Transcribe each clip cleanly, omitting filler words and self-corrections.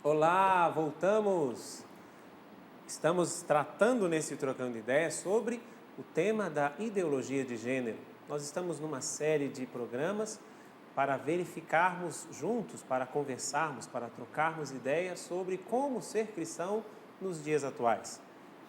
Olá, voltamos! Estamos tratando nesse Trocando Ideias sobre o tema da ideologia de gênero. Nós estamos numa série de programas para verificarmos juntos, para conversarmos, para trocarmos ideias sobre como ser cristão nos dias atuais.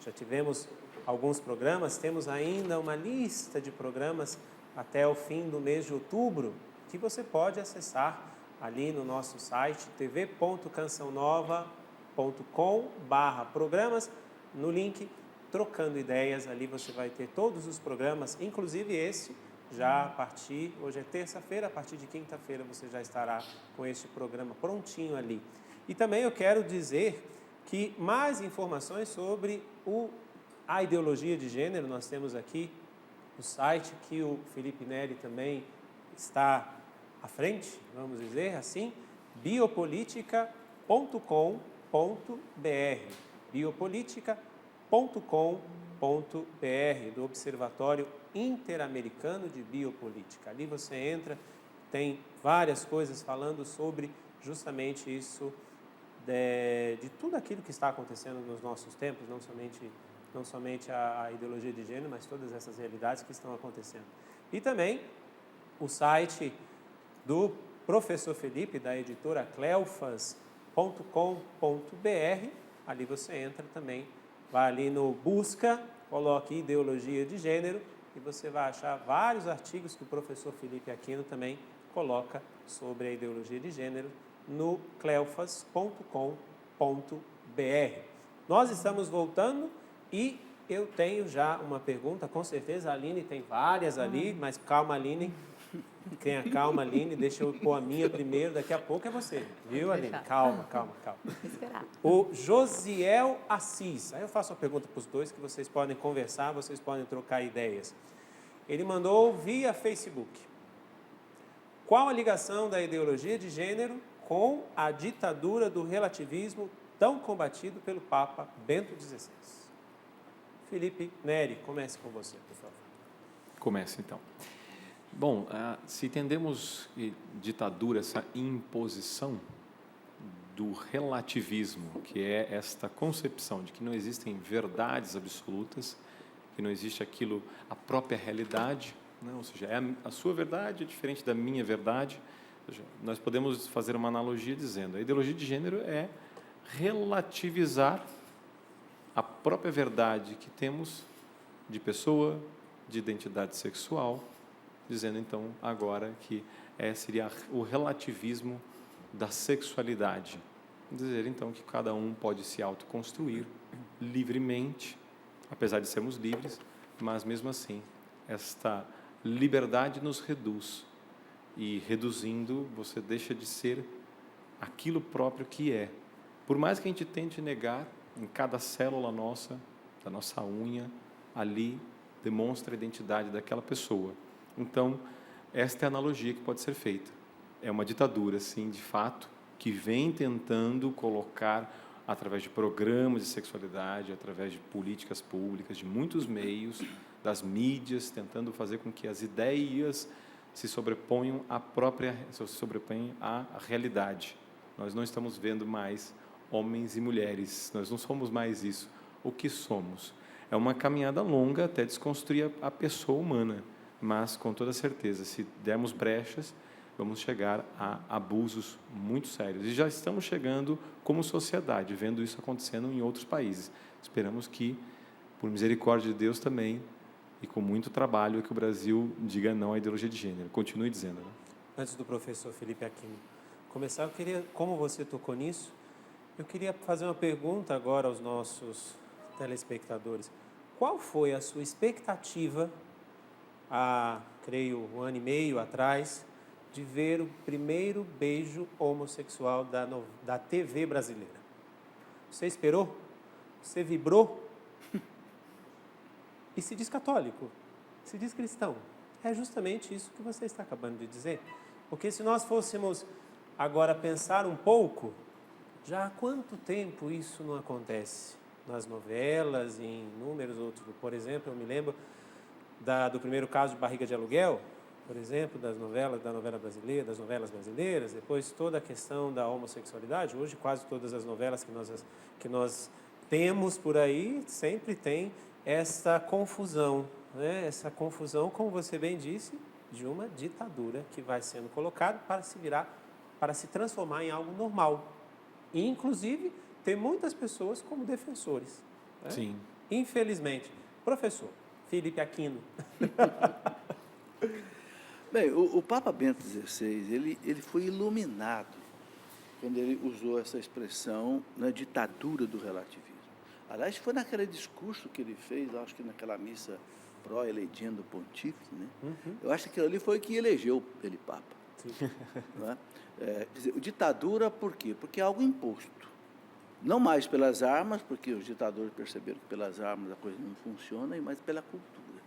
Já tivemos alguns programas, temos ainda uma lista de programas até o fim do mês de outubro que você pode acessar ali no nosso site tv.cançãonova.com/programas, no link Trocando Ideias. Ali você vai ter todos os programas, inclusive esse, já a partir, hoje é terça-feira, a partir de quinta-feira você já estará com este programa prontinho ali. E também eu quero dizer que mais informações sobre a ideologia de gênero, nós temos aqui o site que o Felipe Neri também está à frente, vamos dizer assim, biopolitica.com.br, biopolitica.com.br, do Observatório Interamericano de Biopolítica. Ali você entra, tem várias coisas falando sobre justamente isso, de tudo aquilo que está acontecendo nos nossos tempos, não somente a ideologia de gênero, mas todas essas realidades que estão acontecendo. E também o site do professor Felipe, da editora cleofas.com.br, ali você entra também, vai ali no busca, coloque ideologia de gênero e você vai achar vários artigos que o professor Felipe Aquino também coloca sobre a ideologia de gênero no cleofas.com.br. Nós estamos voltando e eu tenho já uma pergunta, com certeza a Aline tem várias ali, mas calma, Aline. Tenha calma, Aline, deixa eu pôr a minha primeiro, daqui a pouco é você, viu, Aline? Calma. O Josiel Assis, aí eu faço uma pergunta para os dois que vocês podem conversar, vocês podem trocar ideias. Ele mandou via Facebook. Qual a ligação da ideologia de gênero com a ditadura do relativismo tão combatido pelo Papa Bento XVI? Felipe Neri, comece com você, por favor. Comece, então. Bom, se entendemos ditadura, essa imposição do relativismo, que é esta concepção de que não existem verdades absolutas, que não existe aquilo, a própria realidade, né? Ou seja, a sua verdade é diferente da minha verdade. Ou seja, nós podemos fazer uma analogia dizendo, a ideologia de gênero é relativizar a própria verdade que temos de pessoa, de identidade sexual, dizendo então agora que seria o relativismo da sexualidade. Dizer então que cada um pode se autoconstruir livremente, apesar de sermos livres, mas mesmo assim esta liberdade nos reduz e reduzindo você deixa de ser aquilo próprio que é. Por mais que a gente tente negar, em cada célula nossa, da nossa unha, ali demonstra a identidade daquela pessoa. Então, esta é a analogia que pode ser feita. É uma ditadura, sim, de fato, que vem tentando colocar, através de programas de sexualidade, através de políticas públicas, de muitos meios, das mídias, tentando fazer com que as ideias se sobreponham à realidade. Nós não estamos vendo mais homens e mulheres, nós não somos mais isso. O que somos? É uma caminhada longa até desconstruir a pessoa humana, mas com toda certeza, se dermos brechas, vamos chegar a abusos muito sérios. E já estamos chegando como sociedade, vendo isso acontecendo em outros países. Esperamos que, por misericórdia de Deus também, e com muito trabalho, que o Brasil diga não à ideologia de gênero. Continue dizendo. Né? Antes do professor Felipe Aquino começar, eu queria, como você tocou nisso, eu queria fazer uma pergunta agora aos nossos telespectadores. Qual foi a sua expectativa creio, 1 ano e meio atrás, de ver o primeiro beijo homossexual da TV brasileira? Você esperou? Você vibrou? E se diz católico? Se diz cristão? É justamente isso que você está acabando de dizer. Porque se nós fôssemos agora pensar um pouco, já há quanto tempo isso não acontece? Nas novelas, em inúmeros outros. Por exemplo, eu me lembro do primeiro caso de Barriga de Aluguel, por exemplo, da novela brasileira, das novelas brasileiras, depois toda a questão da homossexualidade. Hoje, quase todas as novelas que nós temos por aí sempre tem essa confusão, né? Essa confusão, como você bem disse, de uma ditadura que vai sendo colocada para se transformar em algo normal. E, inclusive, tem muitas pessoas como defensores, né? Sim. Infelizmente. Professor Felipe Aquino. Bem, o Papa Bento XVI, ele foi iluminado quando ele usou essa expressão na ditadura do relativismo. Aliás, foi naquele discurso que ele fez, acho que naquela missa pró-elegendo pontífice, né? Uhum. Eu acho que aquilo ali foi que elegeu ele Papa. Não é? Quer dizer, ditadura por quê? Porque é algo imposto. Não mais pelas armas, porque os ditadores perceberam que pelas armas a coisa não funciona, mas pela cultura.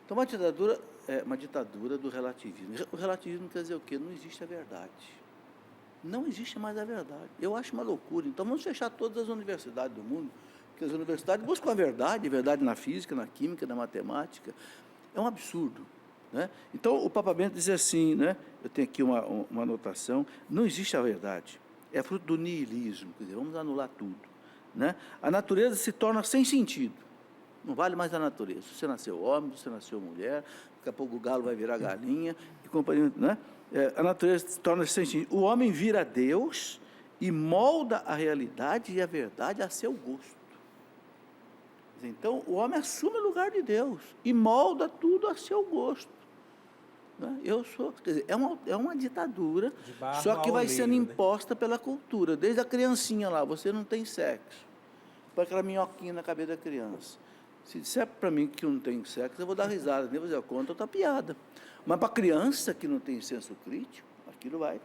Então, uma ditadura é uma ditadura do relativismo. O relativismo quer dizer o quê? Não existe a verdade. Não existe mais a verdade. Eu acho uma loucura. Então, vamos fechar todas as universidades do mundo, porque as universidades buscam a verdade na física, na química, na matemática. É um absurdo, né? Então, o Papa Bento diz assim, né? Eu tenho aqui uma anotação: não existe a verdade. É fruto do niilismo, quer dizer, vamos anular tudo, né? A natureza se torna sem sentido. Não vale mais a natureza. Você nasceu homem, você nasceu mulher, daqui a pouco o galo vai virar galinha, e companhia, né? A natureza se torna sem sentido. O homem vira Deus e molda a realidade e a verdade a seu gosto. Então, o homem assume o lugar de Deus e molda tudo a seu gosto. Quer dizer, é uma ditadura, só que vai sendo imposta pela cultura. Desde a criancinha lá, você não tem sexo. Põe aquela minhoquinha na cabeça da criança. Se disser para mim que eu não tenho sexo, eu vou dar risada, nem vou dizer, conta outra piada. Mas para a criança que não tem senso crítico, aquilo vai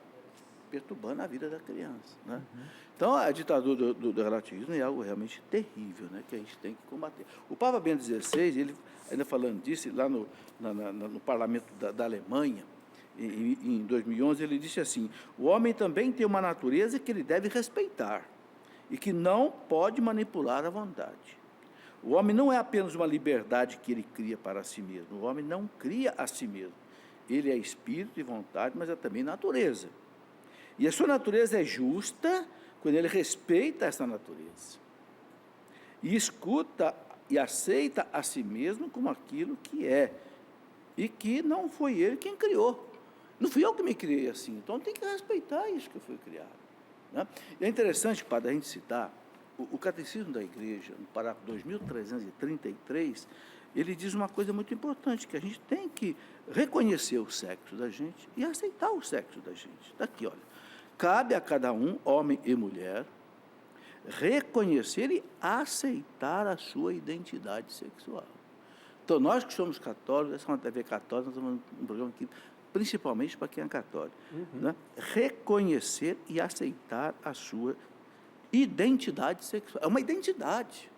perturbando a vida da criança, né? Uhum. Então, a ditadura do relativismo é algo realmente terrível, né, que a gente tem que combater. O Papa Bento XVI, ele, ainda falando disso, lá no parlamento da Alemanha, em 2011, ele disse assim: o homem também tem uma natureza que ele deve respeitar e que não pode manipular à vontade. O homem não é apenas uma liberdade que ele cria para si mesmo. O homem não cria a si mesmo. Ele é espírito e vontade, mas é também natureza. E a sua natureza é justa quando ele respeita essa natureza. E escuta e aceita a si mesmo como aquilo que é. E que não foi ele quem criou. Não fui eu que me criei assim. Então tem que respeitar isso que foi criado, né? E é interessante, padre, a gente citar o Catecismo da Igreja, no parágrafo 2333, ele diz uma coisa muito importante, que a gente tem que reconhecer o sexo da gente e aceitar o sexo da gente. Está aqui, olha. Cabe a cada um, homem e mulher, reconhecer e aceitar a sua identidade sexual. Então, nós que somos católicos, essa é uma TV católica, nós estamos num programa aqui, principalmente para quem é católico, né? Reconhecer e aceitar a sua identidade sexual. É uma identidade.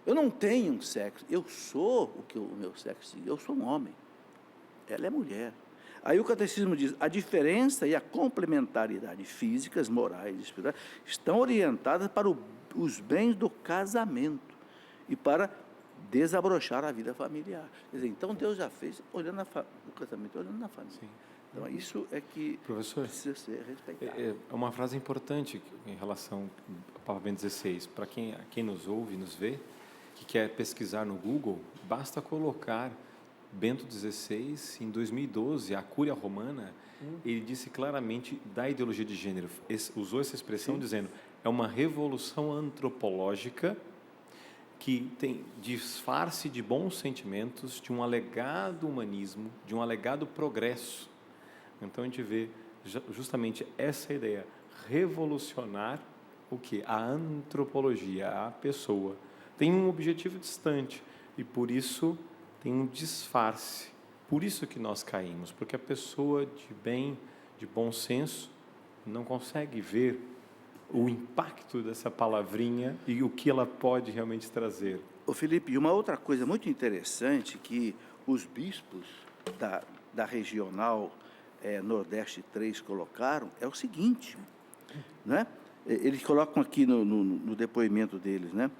Eu não tenho um sexo, eu sou o que o meu sexo diz, eu sou um homem, ela é mulher. Aí o catecismo diz: a diferença e a complementaridade físicas, morais e espirituais estão orientadas para os bens do casamento e para desabrochar a vida familiar. Quer dizer, então Deus já fez olhando o casamento, olhando na família. Sim. Então, isso é que precisa ser respeitado. É uma frase importante em relação ao Papa Bento XVI. Para quem nos ouve e nos vê, que quer pesquisar no Google, basta colocar Bento XVI, em 2012, a Cúria Romana, ele disse claramente da ideologia de gênero, usou essa expressão, sim, dizendo: é uma revolução antropológica que tem disfarce de bons sentimentos, de um alegado humanismo, de um alegado progresso. Então, a gente vê justamente essa ideia, revolucionar o quê? A antropologia, a pessoa. Tem um objetivo distante e, por isso, tem um disfarce. Por isso que nós caímos, porque a pessoa de bem, de bom senso, não consegue ver o impacto dessa palavrinha e o que ela pode realmente trazer. Ô Felipe, e uma outra coisa muito interessante que os bispos da regional Nordeste 3 colocaram é o seguinte, né? Eles colocam aqui no depoimento deles, né?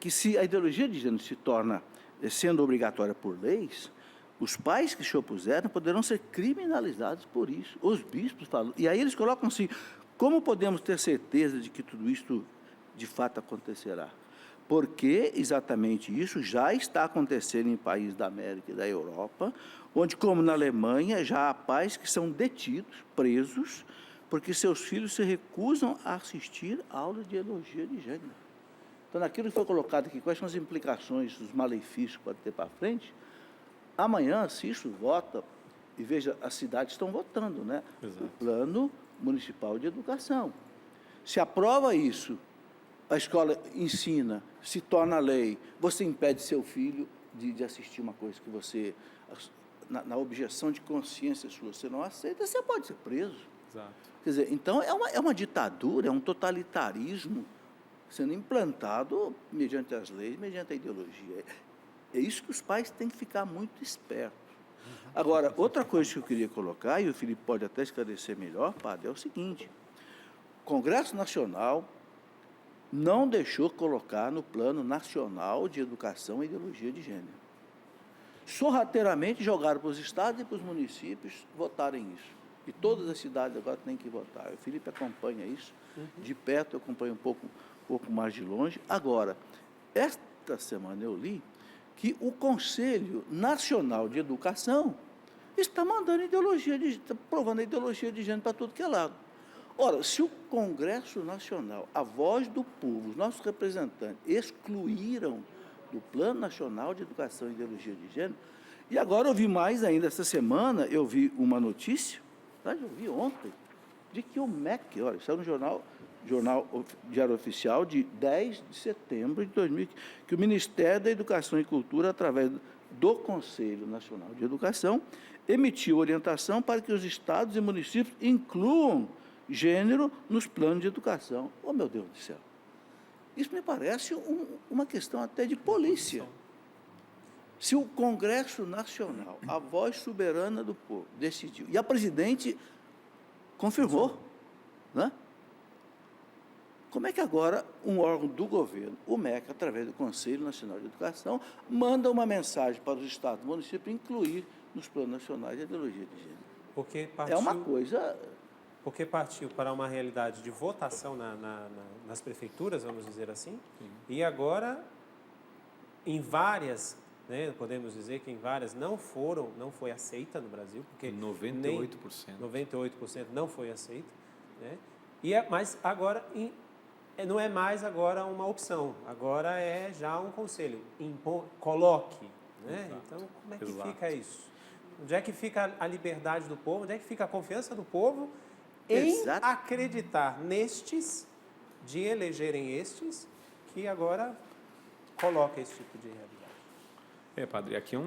Que se a ideologia de gênero se torna sendo obrigatória por leis, Os pais que se opuseram poderão ser criminalizados por isso. Os bispos falam. E aí eles colocam assim, como podemos ter certeza de que tudo isto de fato acontecerá? Porque exatamente isso já está acontecendo em países da América e da Europa, onde, como na Alemanha, já há pais que são detidos, presos, porque seus filhos se recusam a assistir a aulas de ideologia de gênero. Então, naquilo que foi colocado aqui, quais são as implicações, os malefícios que pode ter para frente, amanhã, se isso vota, e veja, as cidades estão votando, né? Exato. O Plano Municipal de Educação. Se aprova isso, a escola ensina, se torna lei, você impede seu filho de assistir uma coisa que você, na objeção de consciência sua, você não aceita, você pode ser preso. Exato. Quer dizer, então é uma ditadura, é um totalitarismo sendo implantado mediante as leis, mediante a ideologia. É isso que os pais têm que ficar muito espertos. Agora, outra coisa que eu queria colocar, e o Felipe pode até esclarecer melhor, padre, é o seguinte: o Congresso Nacional não deixou colocar no Plano Nacional de Educação a ideologia de gênero. Sorrateiramente jogaram para os estados e para os municípios votarem isso. E todas as cidades agora têm que votar. O Felipe acompanha isso de perto, eu acompanho um pouco mais de longe. Agora, esta semana eu li que o Conselho Nacional de Educação está mandando está provando a ideologia de gênero para tudo que é lado. Ora, se o Congresso Nacional, a voz do povo, os nossos representantes, excluíram do Plano Nacional de Educação e Ideologia de Gênero, e agora eu vi mais ainda, essa semana, eu vi uma notícia, eu vi ontem, de que o MEC, olha, saiu no Jornal Diário Oficial de 10 de setembro de 2000, que o Ministério da Educação e Cultura, através do Conselho Nacional de Educação, emitiu orientação para que os estados e municípios incluam gênero nos planos de educação. Oh, meu Deus do céu! Isso me parece uma questão até de polícia. Se o Congresso Nacional, a voz soberana do povo, decidiu, e a presidente confirmou, né? Como é que agora um órgão do governo, o MEC, através do Conselho Nacional de Educação, manda uma mensagem para os estados e municípios incluir nos planos nacionais a ideologia de gênero? É uma coisa... Porque partiu para uma realidade de votação nas prefeituras, vamos dizer assim, e agora, em várias, né, podemos dizer que em várias não foi aceita no Brasil, porque 98% não foi aceita, né, mas agora não é mais agora uma opção, agora é já um conselho, coloque, né? Então, como é que fica isso? Onde é que fica a liberdade do povo? Onde é que fica a confiança do povo em acreditar nestes, de elegerem estes, que agora coloca esse tipo de realidade? Padre, aqui o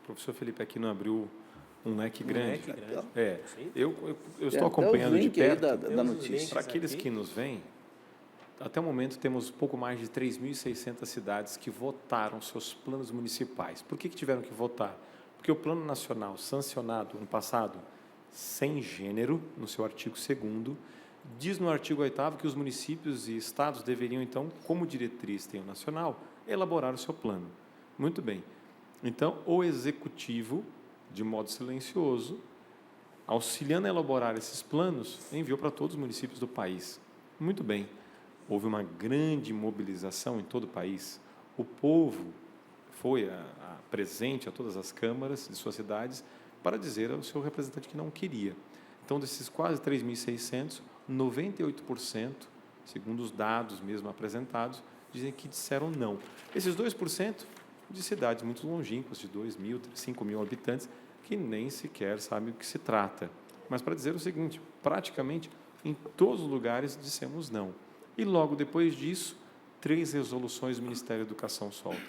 professor Felipe aqui não abriu um leque grande. Eu estou acompanhando de perto da notícia. Para aqueles que nos veem, até o momento temos pouco mais de 3.600 cidades que votaram seus planos municipais. Por que tiveram que votar? Porque o Plano Nacional, sancionado no passado, sem gênero, no seu artigo 2º, diz no artigo 8º que os municípios e estados deveriam, então, como diretriz tem o nacional, elaborar o seu plano. Muito bem. Então, o executivo, de modo silencioso, auxiliando a elaborar esses planos, enviou para todos os municípios do país. Muito bem. Houve uma grande mobilização em todo o país. O povo foi presente a todas as câmaras de suas cidades para dizer ao seu representante que não queria. Então, desses quase 3.600, 98%, segundo os dados mesmo apresentados, dizem que disseram não. Esses 2% de cidades muito longínquas, de 2.000, 5.000 habitantes, que nem sequer sabem do que se trata. Mas para dizer o seguinte, praticamente em todos os lugares dissemos não. E logo depois disso, 3 resoluções do Ministério da Educação solta.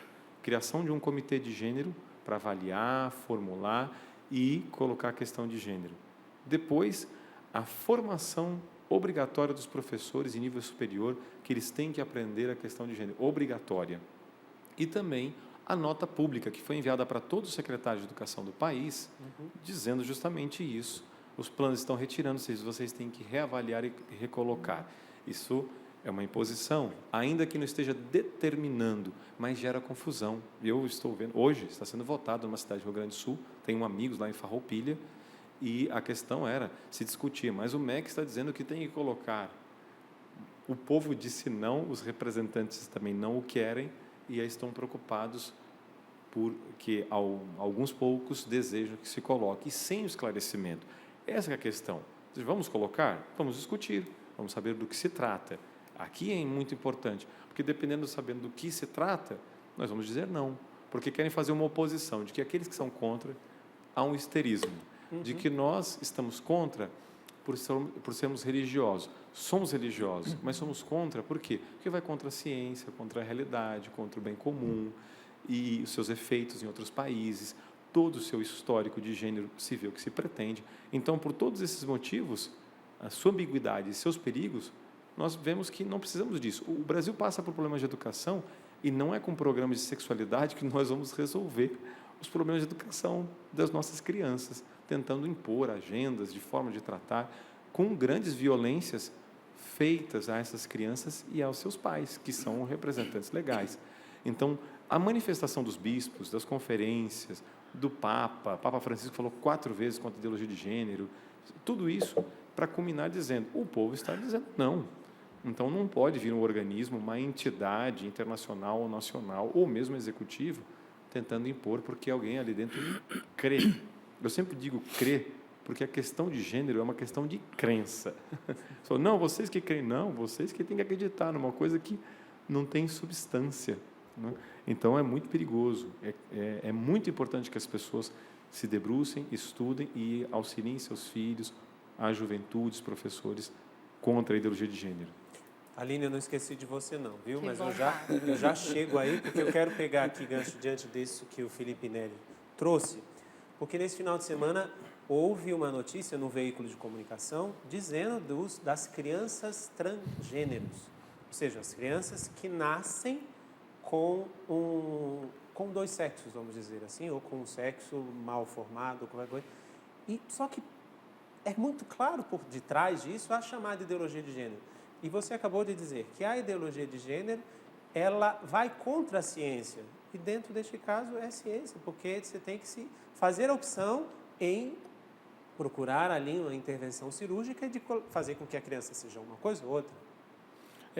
Criação de um comitê de gênero para avaliar, formular e colocar a questão de gênero. Depois, a formação obrigatória dos professores em nível superior, que eles têm que aprender a questão de gênero, obrigatória. E também a nota pública, que foi enviada para todos os secretários de educação do país, dizendo justamente isso. Os planos estão retirando, vocês têm que reavaliar e recolocar. Isso é uma imposição, ainda que não esteja determinando, mas gera confusão. Eu estou vendo, hoje está sendo votado numa cidade do Rio Grande do Sul, tenho amigos lá em Farroupilha, e a questão era, se discutir, mas o MEC está dizendo que tem que colocar, o povo disse não, os representantes também não o querem, e aí estão preocupados porque alguns poucos desejam que se coloque, e sem o esclarecimento. Essa é a questão. Vamos colocar? Vamos discutir, vamos saber do que se trata. Aqui é muito importante, porque dependendo, sabendo do que se trata, nós vamos dizer não, porque querem fazer uma oposição, de que aqueles que são contra, há um histerismo, de que nós estamos contra por sermos religiosos. Somos religiosos, mas somos contra, por quê? Porque vai contra a ciência, contra a realidade, contra o bem comum, e os seus efeitos em outros países, todo o seu histórico de gênero se vê o que se pretende. Então, por todos esses motivos, a sua ambiguidade e seus perigos, nós vemos que não precisamos disso. O Brasil passa por problemas de educação e não é com programas de sexualidade que nós vamos resolver os problemas de educação das nossas crianças, tentando impor agendas de forma de tratar com grandes violências feitas a essas crianças e aos seus pais, que são representantes legais. Então, a manifestação dos bispos, das conferências, do Papa Francisco falou 4 vezes contra a ideologia de gênero, tudo isso para culminar dizendo, o povo está dizendo não. Então, não pode vir um organismo, uma entidade internacional ou nacional, ou mesmo executivo, tentando impor, porque alguém ali dentro crê. Eu sempre digo crê, porque a questão de gênero é uma questão de crença. Não, vocês que creem, não, vocês que têm que acreditar numa coisa que não tem substância. Né? Então, é muito perigoso. É muito importante que as pessoas se debrucem, estudem e auxiliem seus filhos, a juventude, os professores, contra a ideologia de gênero. Aline, eu não esqueci de você não, viu? Mas eu já chego aí, porque eu quero pegar aqui gancho diante disso que o Felipe Neri trouxe, porque nesse final de semana houve uma notícia no veículo de comunicação dizendo das crianças transgêneros, ou seja, as crianças que nascem com 2 sexos, vamos dizer assim, ou com um sexo mal formado, ou qualquer coisa. E só que é muito claro por detrás disso a chamada ideologia de gênero. E você acabou de dizer que a ideologia de gênero, ela vai contra a ciência. E dentro deste caso é ciência, porque você tem que fazer a opção em procurar ali uma intervenção cirúrgica de fazer com que a criança seja uma coisa ou outra.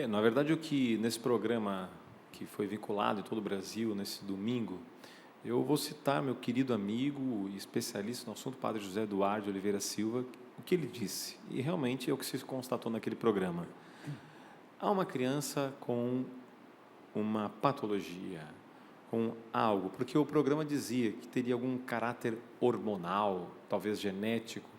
Na verdade, o que nesse programa que foi vinculado em todo o Brasil, nesse domingo, eu vou citar meu querido amigo e especialista no assunto, Padre José Eduardo de Oliveira Silva, o que ele disse, e realmente é o que se constatou naquele programa. Há uma criança com uma patologia, com algo, porque o programa dizia que teria algum caráter hormonal, talvez genético.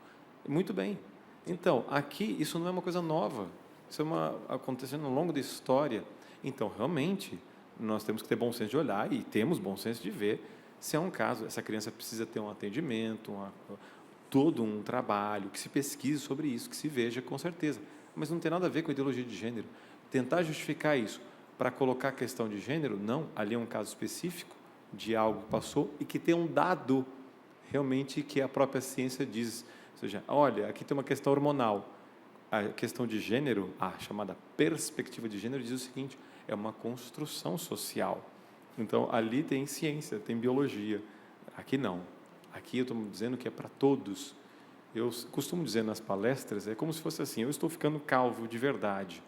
Muito bem. Então, aqui, isso não é uma coisa nova, isso é acontecendo ao longo da história. Então, realmente, nós temos que ter bom senso de olhar e temos bom senso de ver se é um caso, essa criança precisa ter um atendimento, todo um trabalho, que se pesquise sobre isso, que se veja com certeza. Mas não tem nada a ver com a ideologia de gênero. Tentar justificar isso para colocar a questão de gênero, não, ali é um caso específico de algo que passou e que tem um dado realmente que a própria ciência diz. Ou seja, olha, aqui tem uma questão hormonal. A questão de gênero, a chamada perspectiva de gênero, diz o seguinte, é uma construção social. Então, ali tem ciência, tem biologia. Aqui não. Aqui eu estou dizendo que é para todos. Eu costumo dizer nas palestras, é como se fosse assim, eu estou ficando calvo de verdade.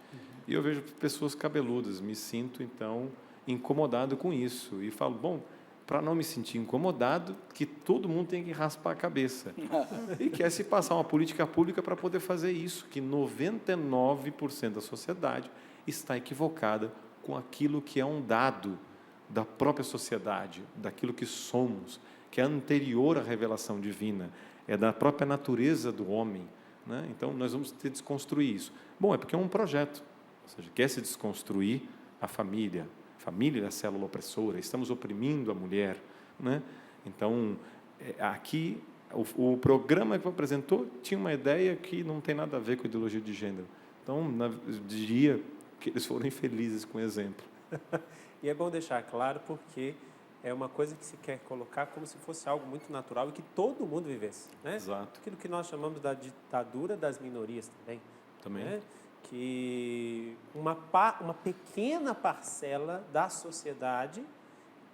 E eu vejo pessoas cabeludas, me sinto, então, incomodado com isso. E falo, bom, para não me sentir incomodado, que todo mundo tem que raspar a cabeça. E quer se passar uma política pública para poder fazer isso, que 99% da sociedade está equivocada com aquilo que é um dado da própria sociedade, daquilo que somos, que é anterior à revelação divina, é da própria natureza do homem. Né? Então, nós vamos ter que desconstruir isso. Bom, é porque é um projeto, ou seja, quer se desconstruir a família é a célula opressora, estamos oprimindo a mulher. Né? Então, aqui, o programa que apresentou tinha uma ideia que não tem nada a ver com a ideologia de gênero. Então, eu diria que eles foram infelizes com o exemplo. E é bom deixar claro porque é uma coisa que se quer colocar como se fosse algo muito natural e que todo mundo vivesse. Né? Exato. Aquilo que nós chamamos da ditadura das minorias também. Também. Né? que uma pequena parcela da sociedade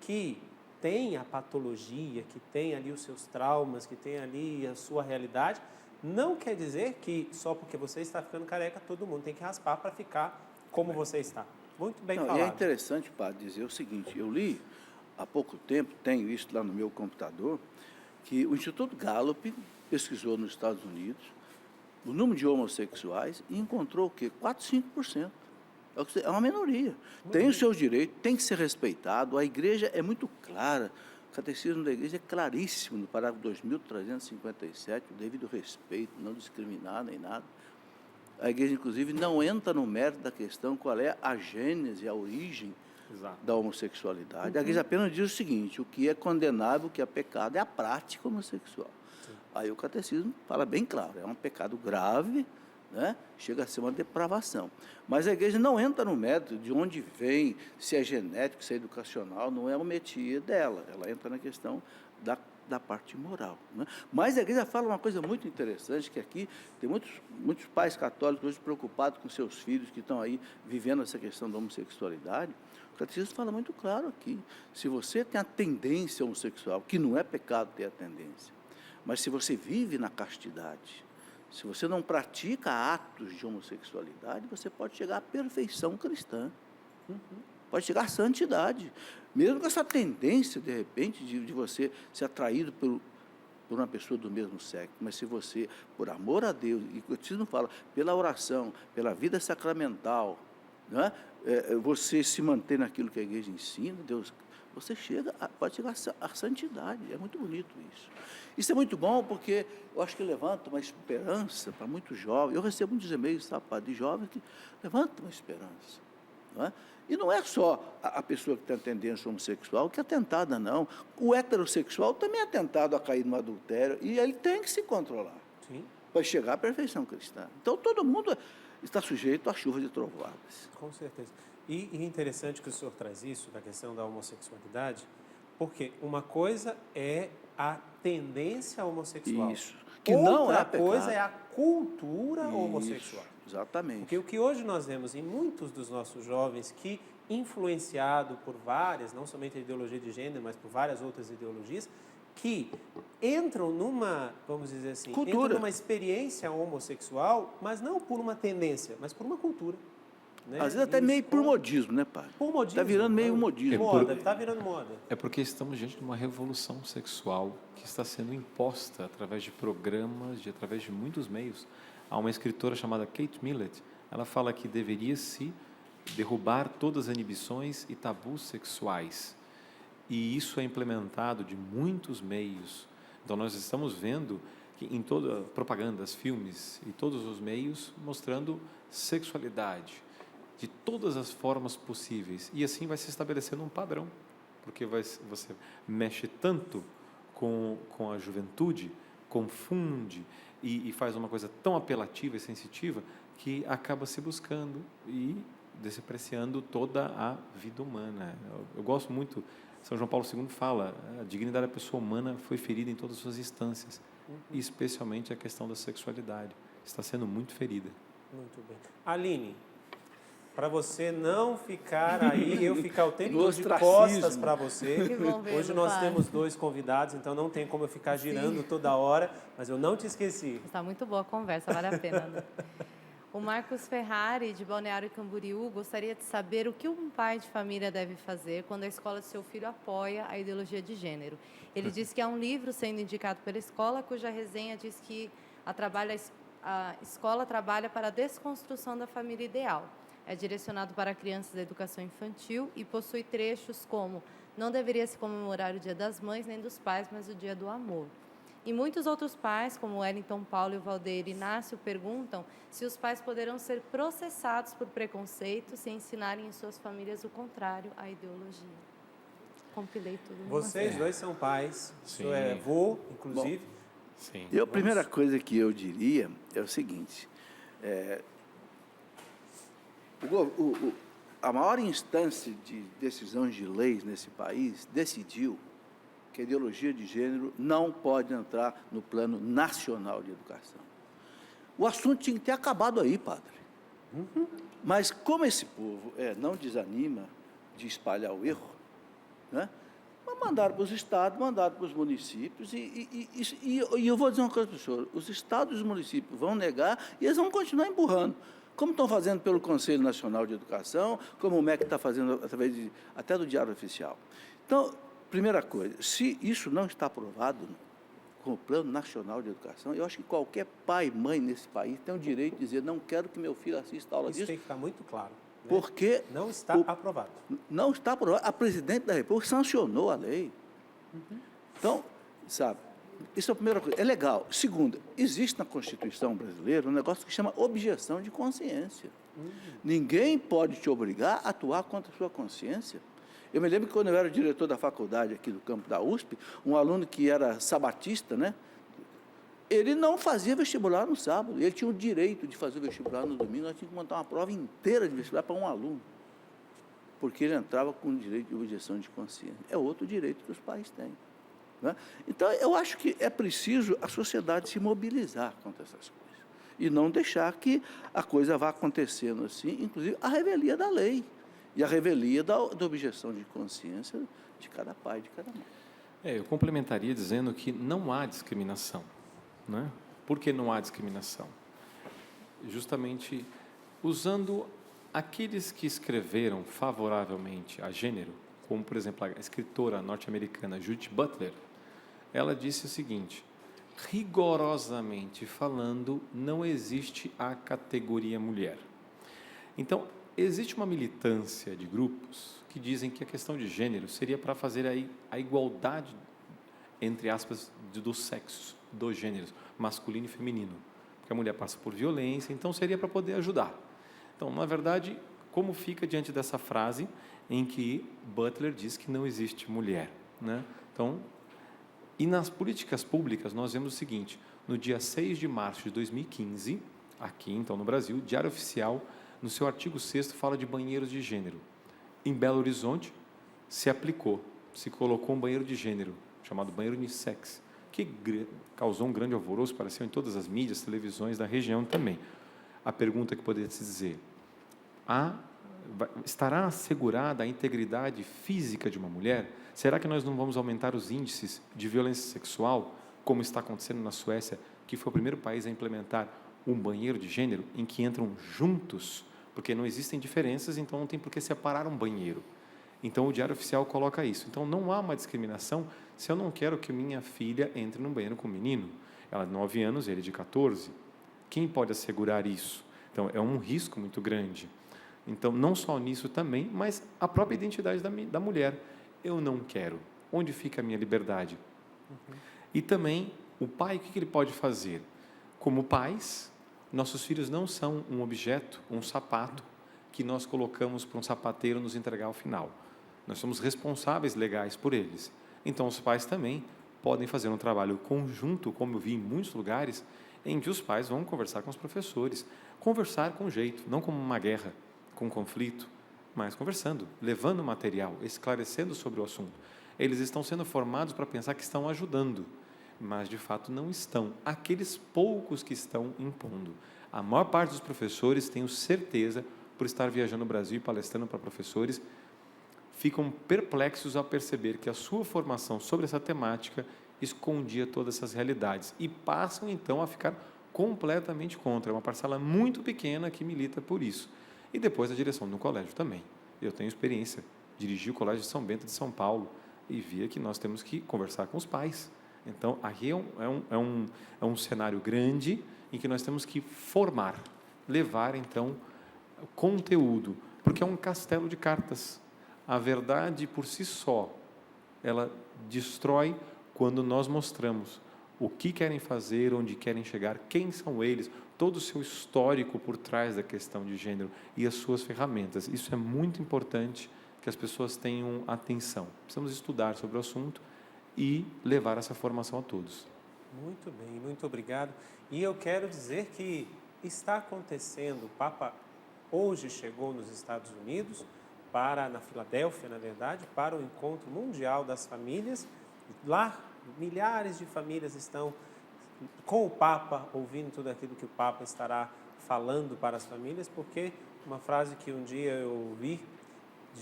que tem a patologia, que tem ali os seus traumas, que tem ali a sua realidade, não quer dizer que só porque você está ficando careca, todo mundo tem que raspar para ficar como você está. Muito bem falado. E é interessante, padre, dizer o seguinte, eu li há pouco tempo, tenho isso lá no meu computador, que o Instituto Gallup pesquisou nos Estados Unidos o número de homossexuais e encontrou o quê? 4, 5%. É uma minoria. Tem os seus direitos, tem que ser respeitado. A igreja é muito clara. O catecismo da igreja é claríssimo, no parágrafo 2357, o devido respeito, não discriminar nem nada. A igreja, inclusive, não entra no mérito da questão qual é a gênese, a origem da homossexualidade. A igreja apenas diz o seguinte, o que é condenável, o que é pecado, é a prática homossexual. Aí o catecismo fala bem claro, é um pecado grave, né? Chega a ser uma depravação. Mas a igreja não entra no mérito de onde vem, se é genético, se é educacional, não é o métier dela. Ela entra na questão da parte moral. Né? Mas a igreja fala uma coisa muito interessante, que aqui tem muitos pais católicos hoje preocupados com seus filhos que estão aí vivendo essa questão da homossexualidade. O catecismo fala muito claro aqui, se você tem a tendência homossexual, que não é pecado ter a tendência, mas se você vive na castidade, se você não pratica atos de homossexualidade, você pode chegar à perfeição cristã. Pode chegar à santidade. Mesmo com essa tendência, de repente, de você ser atraído por uma pessoa do mesmo sexo. Mas se você, por amor a Deus, e o catecismo fala, pela oração, pela vida sacramental, né, você se mantém naquilo que a igreja ensina, Deus, você pode chegar à santidade. É muito bonito isso. Isso é muito bom porque eu acho que levanta uma esperança para muitos jovens. Eu recebo muitos e-mails, sabe, de jovens que levantam uma esperança. Não é? E não é só a pessoa que tem a tendência homossexual que é tentada, não. O heterossexual também é tentado a cair no adultério e ele tem que se controlar. Sim. Para chegar à perfeição cristã. Então, todo mundo está sujeito à chuva de trovoadas. Com certeza. E é interessante que o senhor traz isso, da questão da homossexualidade, porque uma coisa é a tendência homossexual. Isso. Que não é outra coisa é a cultura homossexual. Exatamente. Porque o que hoje nós vemos em muitos dos nossos jovens que, influenciado por várias, não somente a ideologia de gênero, mas por várias outras ideologias, que entram numa, vamos dizer assim, entram numa experiência homossexual, mas não por uma tendência, mas por uma cultura. Né? Às vezes até meio por modismo, né, pai? Por modismo. Está virando meio modismo. Está virando moda. É porque estamos diante de uma revolução sexual que está sendo imposta através de programas, através de muitos meios. Há uma escritora chamada Kate Millett, ela fala que deveria-se derrubar todas as inibições e tabus sexuais. E isso é implementado de muitos meios. Então, nós estamos vendo que em toda propagandas, filmes e todos os meios mostrando sexualidade de todas as formas possíveis. E assim vai se estabelecendo um padrão, porque você mexe tanto com a juventude, confunde e faz uma coisa tão apelativa e sensitiva que acaba se buscando e despreciando toda a vida humana. Eu gosto muito, São João Paulo II fala, a dignidade da pessoa humana foi ferida em todas as suas instâncias, e especialmente a questão da sexualidade. Está sendo muito ferida. Muito bem. Aline, para você não ficar aí, eu ficar o tempo todo de costas para você. Hoje nós temos 2 convidados, então não tem como eu ficar girando toda hora, mas eu não te esqueci. Está muito boa a conversa, vale a pena. Né? O Marcos Ferrari, de Balneário Camboriú, gostaria de saber o que um pai de família deve fazer quando a escola de seu filho apoia a ideologia de gênero. Ele diz que há um livro sendo indicado pela escola, cuja resenha diz que a escola trabalha para a desconstrução da família ideal. É direcionado para crianças da educação infantil e possui trechos como não deveria se comemorar o Dia das Mães nem dos Pais, mas o Dia do Amor. E muitos outros pais, como Wellington Paulo e o Valdeir Inácio, perguntam se os pais poderão ser processados por preconceito se ensinarem em suas famílias o contrário à ideologia. Compilei tudo. Vocês 2 são pais, o senhor é avô, inclusive. Bom, sim. E a primeira coisa que eu diria é o seguinte, a maior instância de decisões de leis nesse país decidiu que a ideologia de gênero não pode entrar no plano nacional de educação. O assunto tinha que ter acabado aí, padre. Mas como esse povo não desanima de espalhar o erro, né? Mas mandaram para os estados, mandaram para os municípios, e eu vou dizer uma coisa para o senhor, os estados e os municípios vão negar e eles vão continuar empurrando, como estão fazendo pelo Conselho Nacional de Educação, como o MEC está fazendo através até do Diário Oficial. Então, primeira coisa, se isso não está aprovado com o Plano Nacional de Educação, eu acho que qualquer pai e mãe nesse país tem o direito de dizer, não quero que meu filho assista a aula disso. Isso tem que ficar muito claro. Né? Porque não está aprovado. Não está aprovado. A presidente da República sancionou a lei. Então, sabe, isso é a primeira coisa. É legal. Segunda, existe na Constituição brasileira um negócio que chama objeção de consciência. Ninguém pode te obrigar a atuar contra a sua consciência. Eu me lembro que quando eu era diretor da faculdade aqui do campo da USP, um aluno que era sabatista, né? Ele não fazia vestibular no sábado, ele tinha o direito de fazer vestibular no domingo, nós tínhamos que montar uma prova inteira de vestibular para um aluno, porque ele entrava com o direito de objeção de consciência. É outro direito que os pais têm. Né? Então, eu acho que é preciso a sociedade se mobilizar contra essas coisas, e não deixar que a coisa vá acontecendo assim, inclusive a revelia da lei, e a revelia da objeção de consciência de cada pai, de cada mãe. Eu complementaria dizendo que não há discriminação. Né? Por que não há discriminação? Justamente usando aqueles que escreveram favoravelmente a gênero, como, por exemplo, a escritora norte-americana Judith Butler, ela disse o seguinte: rigorosamente falando, não existe a categoria mulher. Então, existe uma militância de grupos que dizem que a questão de gênero seria para fazer a igualdade, entre aspas, dos sexos, dos gêneros, masculino e feminino. Porque a mulher passa por violência, então seria para poder ajudar. Então, na verdade, como fica diante dessa frase em que Butler diz que não existe mulher, né? Então, e nas políticas públicas nós vemos o seguinte: no dia 6 de março de 2015, aqui então no Brasil, Diário Oficial, no seu artigo 6º, fala de banheiros de gênero. Em Belo Horizonte, se colocou um banheiro de gênero, chamado banheiro unissex, que causou um grande alvoroço, apareceu em todas as mídias, televisões da região também. A pergunta que poderia se dizer: estará assegurada a integridade física de uma mulher? Será que nós não vamos aumentar os índices de violência sexual, como está acontecendo na Suécia, que foi o primeiro país a implementar um banheiro de gênero, em que entram juntos, porque não existem diferenças, então não tem por que separar um banheiro. Então, o Diário Oficial coloca isso. Então, não há uma discriminação se eu não quero que minha filha entre num banheiro com um menino. Ela de 9 anos, ele de 14. Quem pode assegurar isso? Então, é um risco muito grande. Então, não só nisso também, mas a própria identidade da mulher. Eu não quero. Onde fica a minha liberdade? E também, o pai, o que ele pode fazer? Como pais, nossos filhos não são um objeto, um sapato, que nós colocamos para um sapateiro nos entregar ao final. Nós somos responsáveis legais por eles. Então, os pais também podem fazer um trabalho conjunto, como eu vi em muitos lugares, em que os pais vão conversar com os professores. Conversar com jeito, não como uma guerra, com conflito, mas conversando, levando material, esclarecendo sobre o assunto. Eles estão sendo formados para pensar que estão ajudando, mas, de fato, não estão. Aqueles poucos que estão impondo. A maior parte dos professores, tenho certeza, por estar viajando no Brasil e palestrando para professores, ficam perplexos ao perceber que a sua formação sobre essa temática escondia todas essas realidades e passam, então, a ficar completamente contra. É uma parcela muito pequena que milita por isso. E depois a direção do colégio também. Eu tenho experiência, dirigi o Colégio de São Bento de São Paulo e via que nós temos que conversar com os pais. Então, aqui é um cenário grande em que nós temos que formar, levar, então, conteúdo, porque é um castelo de cartas. A verdade, por si só, ela destrói quando nós mostramos o que querem fazer, onde querem chegar, quem são eles, todo o seu histórico por trás da questão de gênero e as suas ferramentas. Isso é muito importante que as pessoas tenham atenção. Precisamos estudar sobre o assunto e levar essa formação a todos. Muito bem, muito obrigado. E eu quero dizer que está acontecendo, o Papa hoje chegou nos Estados Unidos, na Filadélfia, na verdade, para o Encontro Mundial das Famílias. Lá, milhares de famílias estão com o Papa, ouvindo tudo aquilo que o Papa estará falando para as famílias, porque uma frase que um dia eu ouvi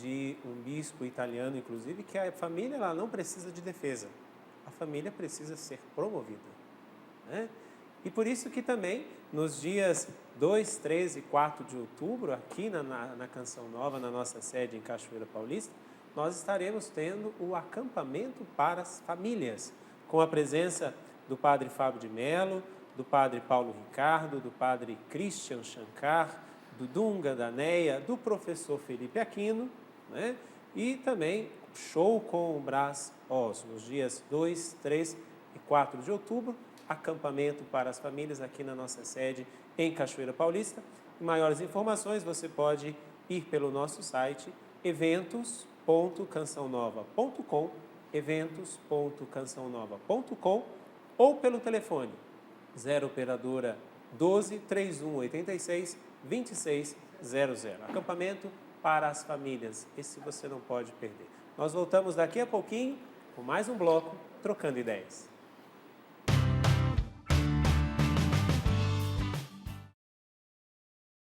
de um bispo italiano, inclusive, que a família ela não precisa de defesa, a família precisa ser promovida, né? E por isso que também, nos dias 2, 3 e 4 de outubro, aqui na Canção Nova, na nossa sede em Cachoeira Paulista, nós estaremos tendo o acampamento para as famílias, com a presença do Padre Fábio de Mello, do Padre Paulo Ricardo, do Padre Christian Shankar, do Dunga Daneia, do professor Felipe Aquino, né? E também show com o Brás Oz, nos dias 2, 3 e 4 de outubro, acampamento para as famílias aqui na nossa sede em Cachoeira Paulista. E maiores informações você pode ir pelo nosso site eventos.cançãonova.com, eventos.cançãonova.com, ou pelo telefone 0 operadora 12 3186 2600. Acampamento para as famílias. Esse você não pode perder. Nós voltamos daqui a pouquinho com mais um bloco Trocando Ideias.